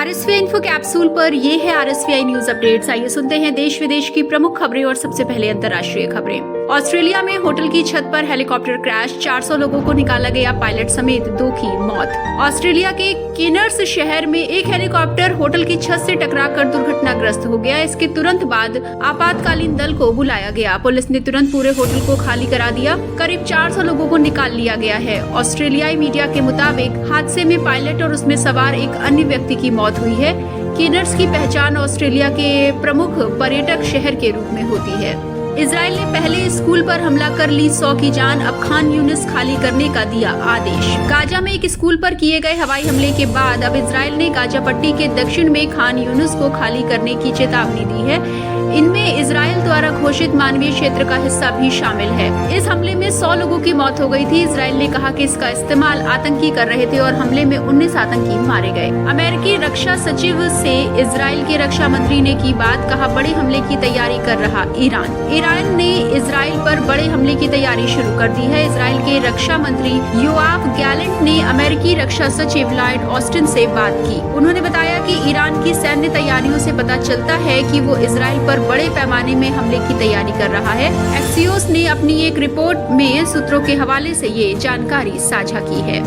आरएसवीआई info capsule पर ये है आरएसवीआई न्यूज अपडेट्स। आइए सुनते हैं देश विदेश की प्रमुख खबरें और सबसे पहले अंतर्राष्ट्रीय खबरें। ऑस्ट्रेलिया में होटल की छत पर हेलीकॉप्टर क्रैश, 400 लोगों को निकाला गया, पायलट समेत 2 की मौत। ऑस्ट्रेलिया के केनर्स शहर में एक हेलीकॉप्टर होटल की छत से टकराकर दुर्घटनाग्रस्त हो गया। इसके तुरंत बाद आपातकालीन दल को बुलाया गया। पुलिस ने तुरंत पूरे होटल को खाली करा दिया। करीब 400 लोगों को निकाल लिया गया है। ऑस्ट्रेलियाई मीडिया के मुताबिक हादसे में पायलट और उसमें सवार एक अन्य व्यक्ति की मौत हुई है। केनर्स की पहचान ऑस्ट्रेलिया के प्रमुख पर्यटक शहर के रूप में होती है। इजराइल ने पहले स्कूल पर हमला कर ली 100 की जान, अब खान यूनिस खाली करने का दिया आदेश। गाजा में एक स्कूल पर किए गए हवाई हमले के बाद अब इजराइल ने गाजा पट्टी के दक्षिण में खान यूनिस को खाली करने की चेतावनी दी है। इनमें इजराइल द्वारा घोषित मानवीय क्षेत्र का हिस्सा भी शामिल है। इस हमले में 100 लोगों की मौत हो गई थी। इजराइल ने कहा कि इसका इस्तेमाल आतंकी कर रहे थे और हमले में 19 आतंकी मारे गए। अमेरिकी रक्षा सचिव से इजराइल के रक्षा मंत्री ने की बात, कहा बड़े हमले की तैयारी कर रहा ईरान ने इजराइल पर बड़े हमले की तैयारी शुरू कर दी है। इजराइल के रक्षा मंत्री योआव गैलेंट ने अमेरिकी रक्षा सचिव लॉयड ऑस्टिन से बात की। उन्होंने बताया कि ईरान की सैन्य तैयारियों से पता चलता है कि वो इजराइल पर बड़े पैमाने में हमले की तैयारी कर रहा है। एक्सियोस ने अपनी एक रिपोर्ट में सूत्रों के हवाले से ये जानकारी साझा की है।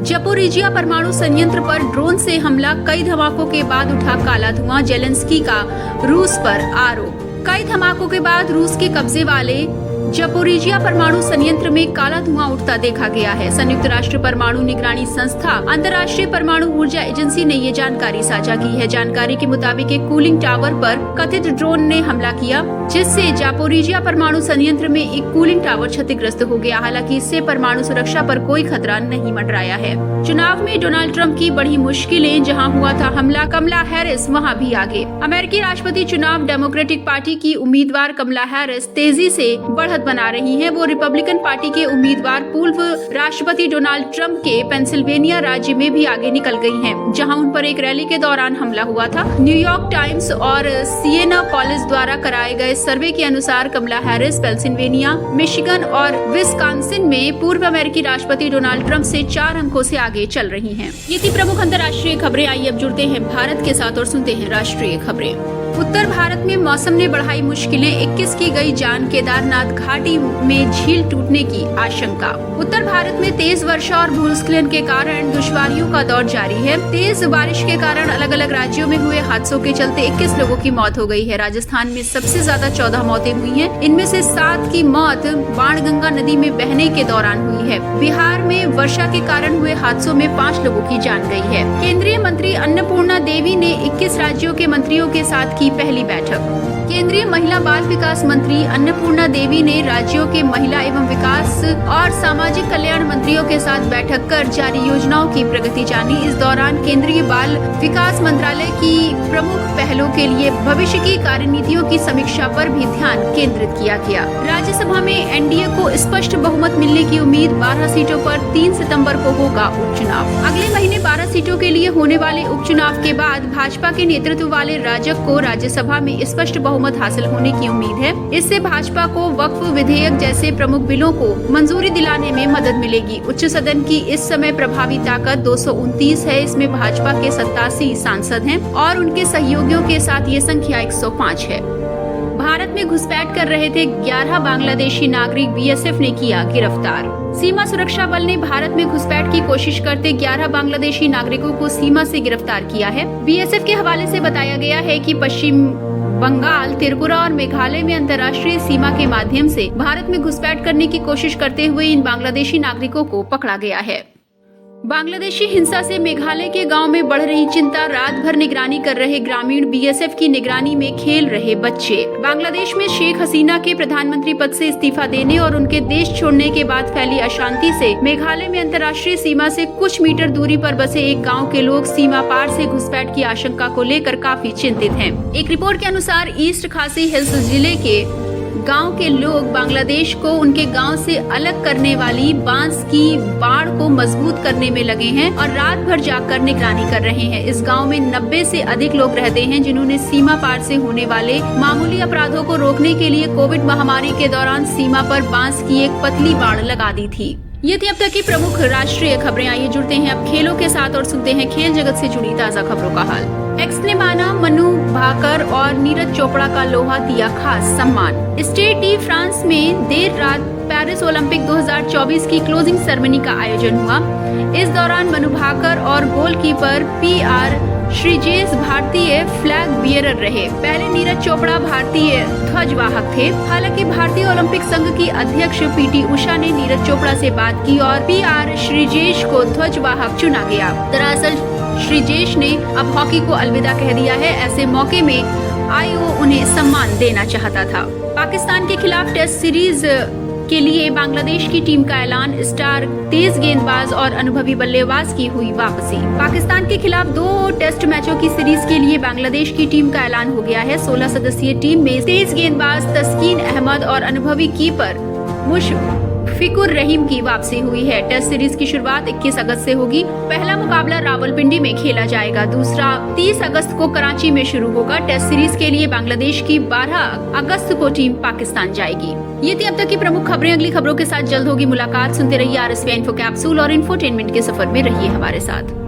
ज़पोरिजिया परमाणु संयंत्र पर ड्रोन से हमला, कई धमाकों के बाद उठा काला धुआं, जेलेंस्की का रूस पर आरोप। कई धमाकों के बाद रूस के कब्जे वाले ज़पोरिजिया परमाणु संयंत्र में काला धुआं उठता देखा गया है। संयुक्त राष्ट्र परमाणु निगरानी संस्था अंतर्राष्ट्रीय परमाणु ऊर्जा एजेंसी ने ये जानकारी साझा की है। जानकारी के मुताबिक एक कूलिंग टावर पर कथित ड्रोन ने हमला किया, जिससे ज़पोरिजिया परमाणु संयंत्र में एक कूलिंग टावर क्षतिग्रस्त हो गया। हालांकि इससे परमाणु सुरक्षा पर कोई खतरा नहीं मंडराया है। चुनाव में डोनाल्ड ट्रंप की बढ़ी मुश्किलें, जहां हुआ था हमला, कमला हैरिस वहां भी आगे। अमेरिकी राष्ट्रपति चुनाव डेमोक्रेटिक पार्टी की उम्मीदवार कमला हैरिस तेजी से बढ़त बना रही हैं। वो रिपब्लिकन पार्टी के उम्मीदवार पूर्व राष्ट्रपति डोनाल्ड ट्रंप के पेंसिल्वेनिया राज्य में भी आगे निकल गई हैं, जहां उन पर एक रैली के दौरान हमला हुआ था। न्यूयॉर्क टाइम्स और सिएना पॉलिस द्वारा कराए गए सर्वे के अनुसार कमला हैरिस पेंसिल्वेनिया, मिशिगन और विस्कॉन्सिन में पूर्व अमेरिकी राष्ट्रपति डोनाल्ड ट्रंप से 4 अंकों से आगे चल रही हैं। ये थी प्रमुख अंतर्राष्ट्रीय खबरें। आइए अब जुड़ते हैं भारत के साथ और सुनते हैं राष्ट्रीय खबरें। उत्तर भारत में मौसम ने बढ़ाई मुश्किलें, 21 की गई जान, केदारनाथ घाटी में झील टूटने की आशंका। उत्तर भारत में तेज वर्षा और भूस्खलन के कारण दुश्वारियों का दौर जारी है। तेज बारिश के कारण अलग अलग राज्यों में हुए हादसों के चलते 21 लोगों की मौत हो गई है। राजस्थान में सबसे ज्यादा 14 मौतें हुई हैं। इनमें से 7 की मौत बाणगंगा नदी में बहने के दौरान हुई है। बिहार में वर्षा के कारण हुए हादसों में 5 लोगों की जान गई है। केंद्रीय मंत्री अन्नपूर्णा देवी ने 21 राज्यों के मंत्रियों के साथ की पहली बैठक। केंद्रीय महिला बाल विकास मंत्री अन्नपूर्णा देवी ने राज्यों के महिला एवं विकास और सामाजिक कल्याण मंत्रियों के साथ बैठक कर जारी योजनाओं की प्रगति जानी। इस दौरान केंद्रीय बाल विकास मंत्रालय की प्रमुख पहलों के लिए भविष्य की कार्यनीतियों की समीक्षा पर भी ध्यान केंद्रित किया गया। राज्यसभा में एनडीए को स्पष्ट बहुमत मिलने की उम्मीद, 12 सीटों पर 3 सितंबर को होगा उपचुनाव। अगले महीने 12 सीटों के लिए होने वाले उपचुनाव के बाद भाजपा के नेतृत्व वाले राजग को राज्यसभा में स्पष्ट बहुमत हासिल होने की उम्मीद है। इससे भाजपा को वक्फ विधेयक जैसे प्रमुख बिलों को मंजूरी दिलाने में मदद मिलेगी। उच्च सदन की इस समय प्रभावी ताकत 229 है। इसमें भाजपा के 87 सांसद हैं और उनके सहयोगियों के साथ ये संख्या 105 है। भारत में घुसपैठ कर रहे थे 11 बांग्लादेशी नागरिक, बीएसएफ ने किया गिरफ्तार। सीमा सुरक्षा बल ने भारत में घुसपैठ की कोशिश करते 11 बांग्लादेशी नागरिकों को सीमा से गिरफ्तार किया है। बीएसएफ के हवाले से बताया गया है कि पश्चिम बंगाल, त्रिपुरा और मेघालय में अंतर्राष्ट्रीय सीमा के माध्यम से भारत में घुसपैठ करने की कोशिश करते हुए इन बांग्लादेशी नागरिकों को पकड़ा गया है। बांग्लादेशी हिंसा से मेघालय के गांव में बढ़ रही चिंता, रात भर निगरानी कर रहे ग्रामीण, बीएसएफ की निगरानी में खेल रहे बच्चे। बांग्लादेश में शेख हसीना के प्रधानमंत्री पद से इस्तीफा देने और उनके देश छोड़ने के बाद फैली अशांति से मेघालय में अंतर्राष्ट्रीय सीमा से कुछ मीटर दूरी पर बसे एक गाँव के लोग सीमा पार से घुसपैठ की आशंका को लेकर काफी चिंतित हैं। एक रिपोर्ट के अनुसार ईस्ट खासी हिल्स जिले के गांव के लोग बांग्लादेश को उनके गांव से अलग करने वाली बांस की बाड़ को मजबूत करने में लगे हैं और रात भर जागकर निगरानी कर रहे हैं। इस गांव में 90 से अधिक लोग रहते हैं, जिन्होंने सीमा पार से होने वाले मामूली अपराधों को रोकने के लिए कोविड महामारी के दौरान सीमा पर बांस की एक पतली बाड़ लगा दी थी। ये थी अब तक की प्रमुख राष्ट्रीय खबरें। आइए जुड़ते हैं अब खेलों के साथ और सुनते हैं खेल जगत से जुड़ी ताजा खबरों का हाल। एक्स ने माना मनु भाकर और नीरज चोपड़ा का लोहा दिया खास सम्मान। स्टेड डी फ्रांस में देर रात पेरिस ओलंपिक 2024 की क्लोजिंग सेरेमनी का आयोजन हुआ। इस दौरान मनु भाकर और गोलकीपर PR श्रीजेश भारतीय फ्लैग बियरर रहे। पहले नीरज चोपड़ा भारतीय ध्वजवाहक थे। हालांकि भारतीय ओलंपिक संघ की अध्यक्ष PT उषा ने नीरज चोपड़ा से बात की और PR श्रीजेश को ध्वजवाहक चुना गया। दरअसल श्रीजेश ने अब हॉकी को अलविदा कह दिया है। ऐसे मौके में IO उन्हें सम्मान देना चाहता था। पाकिस्तान के खिलाफ टेस्ट सीरीज के लिए बांग्लादेश की टीम का ऐलान। स्टार तेज गेंदबाज और अनुभवी बल्लेबाज की हुई वापसी। पाकिस्तान के खिलाफ 2 टेस्ट मैचों की सीरीज के लिए बांग्लादेश की टीम का ऐलान हो गया है। 16 सदस्यीय टीम में तेज गेंदबाज तस्कीन अहमद और अनुभवी कीपर मुशफिकुर रहीम की वापसी हुई है। टेस्ट सीरीज की शुरुआत 21 अगस्त से होगी। पहला मुकाबला रावलपिंडी में खेला जाएगा। दूसरा 30 अगस्त को कराची में शुरू होगा। टेस्ट सीरीज के लिए बांग्लादेश की 12 अगस्त को टीम पाकिस्तान जाएगी। ये थी अब तक की प्रमुख खबरें। अगली खबरों के साथ जल्द होगी मुलाकात। सुनते रहिए RSVI इन्फो कैप्सूल और इंफोटेनमेंट के सफर में रहिए हमारे साथ।